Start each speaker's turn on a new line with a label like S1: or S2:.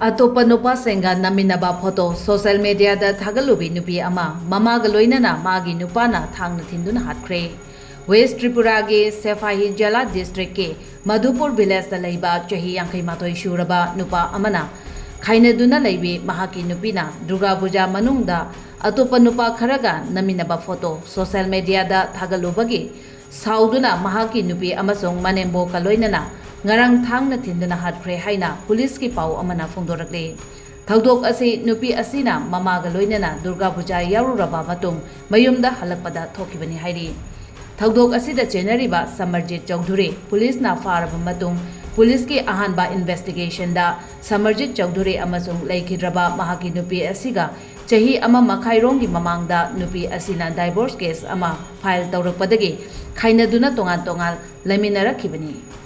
S1: अतोप नुपा सेंगा नमिनबा photo social media दा थागलुबी नुपी अमा ममाग लोइनना मागी नुपाना थांगना थिंदुना हाटख्रे वेस्ट त्रिपुरा के सेफाही जला डिस्ट्रिक्ट के मधुपुर विलेज दा लैबा चही यांखै माथोई सुरबा नुपा अमना खाइनदुना लैबी महाकी नुपीना दुर्गा पूजा मनुंगदा अतोप नुपा खरगा नमिनबा फोटो सोशल मीडिया दा थागलुबगी साउदुना महाकी नुपी अमसोंग मनेम्बो का लोइनना ngarang thang na thinduna hatkre haina police ki pau amana phongdorakle thawdok asi nupi asina mama ga loinana durga puja yaruraba matung mayumda halakpada thokibani hairi thawdok asida chenari ba samarjit chaudhuri police na faraba matung police ki ahan ba investigation da samarjit chaudhuri amasung laikhidraba mahaki nupi asiga chahi ama makhairong gi mamang da nupi asina divorce case ama file tawrakpadagi khainaduna tongan tongal laminara khibani